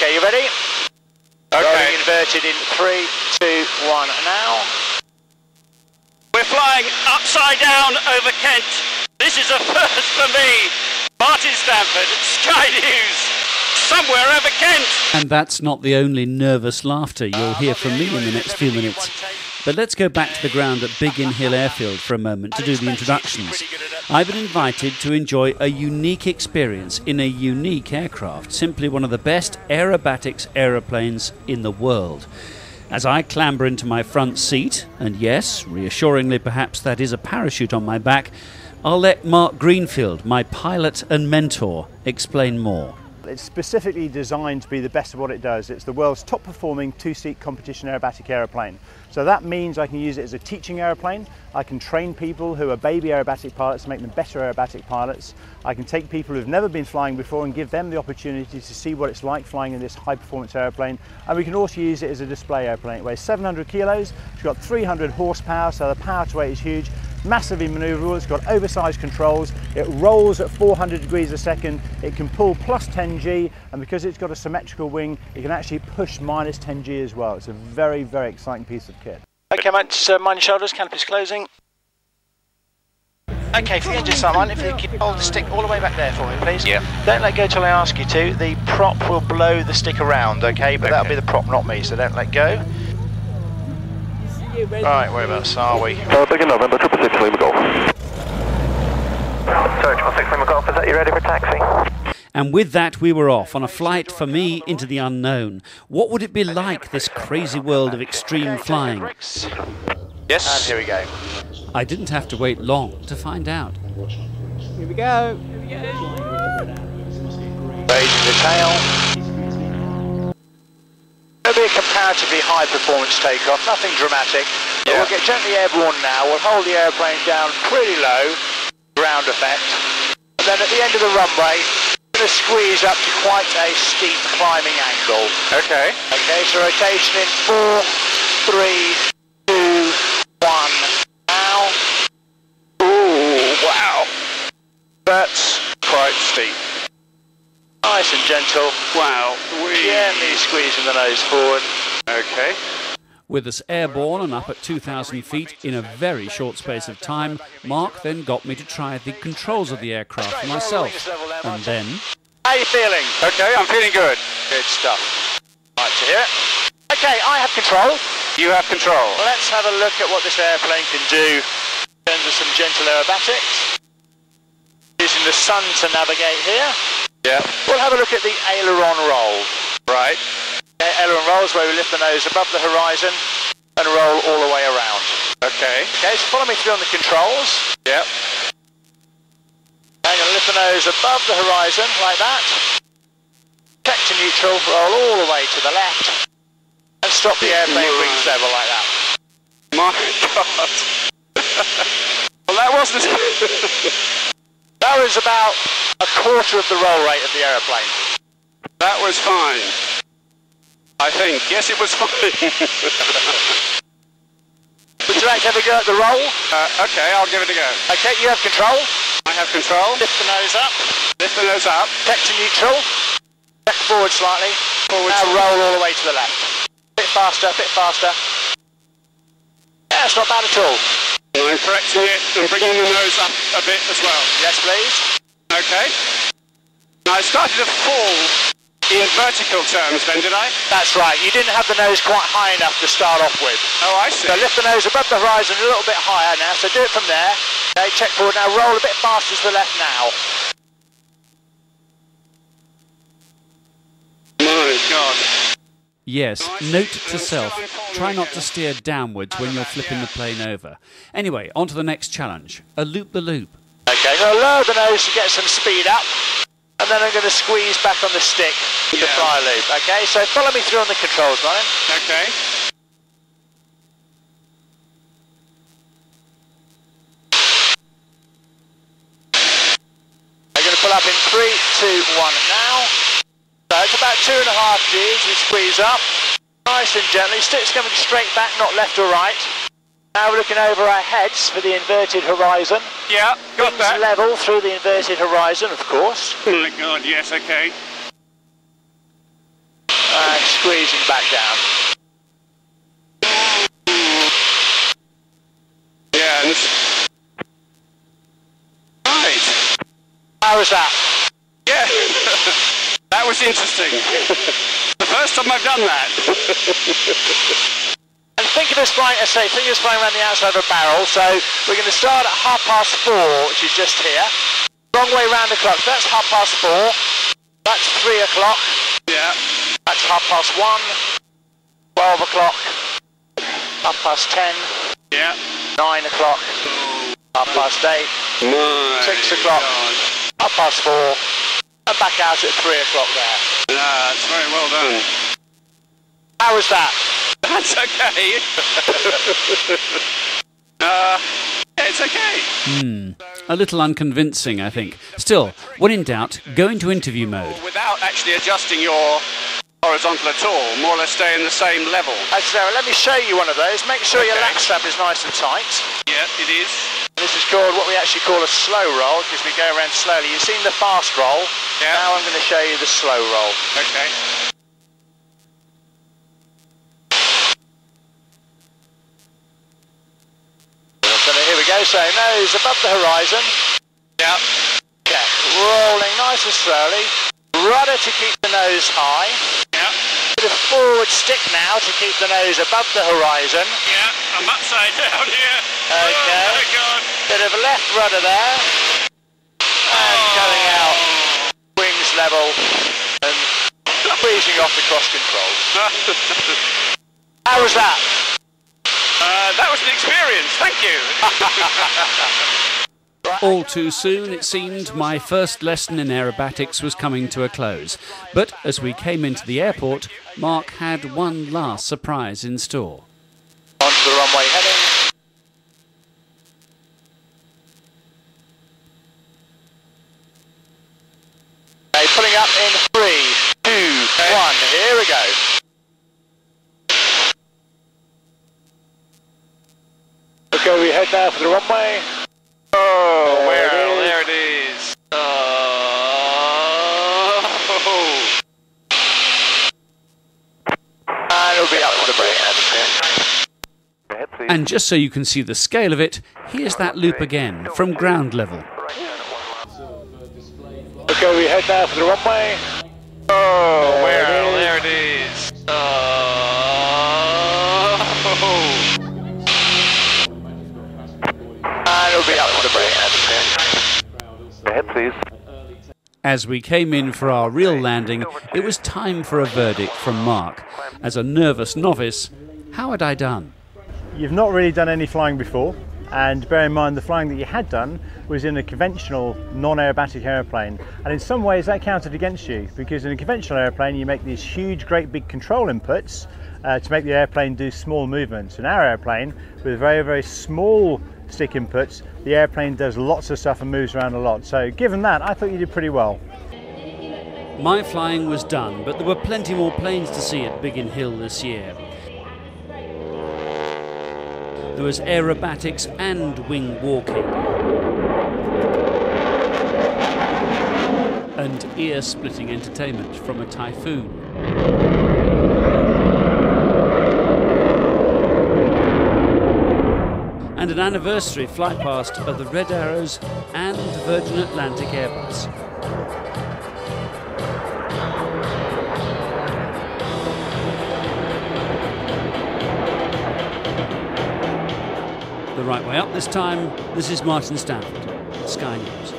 Okay, you ready? Okay. Rolling inverted in 3, 2, 1, now. We're flying upside down over Kent. This is a first for me. Martin Stanford, Sky News, somewhere over Kent. And that's not the only nervous laughter you'll hear from me in the next few minutes. But let's go back to the ground at Biggin Hill Airfield for a moment to do the introductions. I've been invited to enjoy a unique experience in a unique aircraft, simply one of the best aerobatics aeroplanes in the world. As I clamber into my front seat, and yes, reassuringly perhaps that is a parachute on my back, I'll let Mark Greenfield, my pilot and mentor, explain more. It's specifically designed to be the best of what it does. It's the world's top performing two-seat competition aerobatic aeroplane. So that means I can use it as a teaching aeroplane. I can train people who are baby aerobatic pilots to make them better aerobatic pilots. I can take people who've never been flying before and give them the opportunity to see what it's like flying in this high performance aeroplane. And we can also use it as a display aeroplane. It weighs 700 kilos, it's got 300 horsepower, so the power to weight is huge. Massively manoeuvrable, it's got oversized controls, it rolls at 400 degrees a second, it can pull plus 10 G, and because it's got a symmetrical wing, it can actually push minus 10 G as well. It's a very, very exciting piece of kit. Okay, mate, so mind your shoulders, canopy's closing. Okay, for the engine Simon, if you can hold the stick all the way back there for me, please. Yeah. Don't let go till I ask you to. The prop will blow the stick around, okay? But that'll be the prop, not me, so don't let go. Right, whereabouts are we? Biggin November, 666 Lima Golf. Sorry, 666 Lima Golf, is that you ready for taxi? And with that, we were off on a flight for me into the unknown. What would it be like, this crazy world of extreme flying? Yes. And here we go. I didn't have to wait long to find out. Here we go. Raising the tail. It'll be a comparatively high performance takeoff, nothing dramatic. But we'll get gently airborne now. We'll hold the airplane down pretty low, ground effect. And then at the end of the runway, we're going to squeeze up to quite a steep climbing angle. Okay. Okay, so rotation in 4, 3, 2, 1. Now. Ooh, wow. That's quite steep. Nice and gentle. Wow. Gently squeezing the nose forward. Okay. With us airborne and up at 2,000 feet in a very short space of time, Mark then got me to try the controls of the aircraft for myself. And then... How are you feeling? Okay, I'm feeling good. Good stuff. Like to hear it. Okay, I have control. You have control. Well, let's have a look at what this airplane can do in terms of some gentle aerobatics. Using the sun to navigate here. Yeah. We'll have a look at the aileron roll. Right. Okay, aileron rolls where we lift the nose above the horizon and roll all the way around. Okay. Okay, so follow me through on the controls. Yep. I'm going to lift the nose above the horizon like that. Check to neutral, roll all the way to the left. And stop the airplane wings level like that. My God. Well, that wasn't... That was about a quarter of the roll rate of the aeroplane. That was fine. I think. Yes, it was fine. Would you like to have a go at the roll? Okay, I'll give it a go. Okay, you have control. I have control. Lift the nose up. Lift the nose up. Check to neutral. Check forward slightly. Forward. Now roll all the way to the left. Bit faster, bit faster. Yeah, it's not bad at all. I'm correcting it and bringing the nose up a bit as well. Yes, please. Okay. Now I started to fall in vertical terms then, did I? That's right. You didn't have the nose quite high enough to start off with. Oh, I see. So lift the nose above the horizon a little bit higher now. So do it from there. Okay, check forward now. Roll a bit faster to the left now. My God. Yes, note to self, try not to steer downwards when you're flipping the plane over. Anyway, on to the next challenge, a loop-the-loop. Okay, so lower the nose to get some speed up, and then I'm going to squeeze back on the stick to fly a loop. Okay, so follow me through on the controls, Martin. Okay. I'm going to pull up in 3, 2, 1 now. So it's about 2.5 Gs, we squeeze up, nice and gently, stick's coming straight back, not left or right. Now we're looking over our heads for the inverted horizon. Yeah, got Wings that. level through the inverted horizon, of course. Oh my God, yes, okay. easing back down. Yeah, and this... Right. How was that? Yeah, that was interesting. The first time I've done that. And think of us flying, think of us flying around the outside of a barrel. So we're going to start at 4:30, which is just here. Wrong way round the clock. That's 4:30. That's 3 o'clock. Yeah. That's 1:30. 12 o'clock. 10:30. Yeah. 9 o'clock. 8:30. 6 o'clock. 4:30. And back out at 3 o'clock there. That's very well done. How was that? That's okay. It's okay. A little unconvincing, I think. Still, when in doubt, go into interview mode. Without actually adjusting your horizontal at all, more or less stay in the same level. Let me show you one of those. Make sure your lat strap is nice and tight. Yeah, it is. This is called what we actually call a slow roll, because we go around slowly. You've seen the fast roll. Yeah. Now I'm going to show you the slow roll. Okay. So here we go. So nose above the horizon. Yeah. Check. Rolling nice and slowly. Rudder to keep the nose high. Yeah. Bit of forward stick now to keep the nose above the horizon. Yeah, I'm upside down here. Okay. Oh my God. Bit of left rudder there. And coming out. Wings level. And freezing off the cross control. How was that? That was an experience, thank you. All too soon, it seemed, my first lesson in aerobatics was coming to a close. But as we came into the airport, Mark had one last surprise in store. Onto the runway heading. Okay, pulling up in 3, 2, 1. Here we go. Okay, we head now for the runway. Oh, there it is. And it'll be up for the brake. And just so you can see the scale of it, here's that loop again, from ground level. Okay, we head now for the runway. Oh, there it is. And it'll be up for the brake. Ahead, please. As we came in for our real landing, it was time for a verdict from Mark. As a nervous novice, how had I done? You've not really done any flying before, and bear in mind the flying that you had done was in a conventional non-aerobatic aeroplane, and in some ways that counted against you, because in a conventional aeroplane you make these huge great big control inputs to make the airplane do small movements. In our airplane, with very, very small stick inputs, the airplane does lots of stuff and moves around a lot. So given that, I thought you did pretty well. My flying was done, but there were plenty more planes to see at Biggin Hill this year. There was aerobatics and wing walking. And ear-splitting entertainment from a typhoon. And an anniversary flight past of the Red Arrows and Virgin Atlantic Airbus. The right way up this time. This is Martin Stanford, Sky News.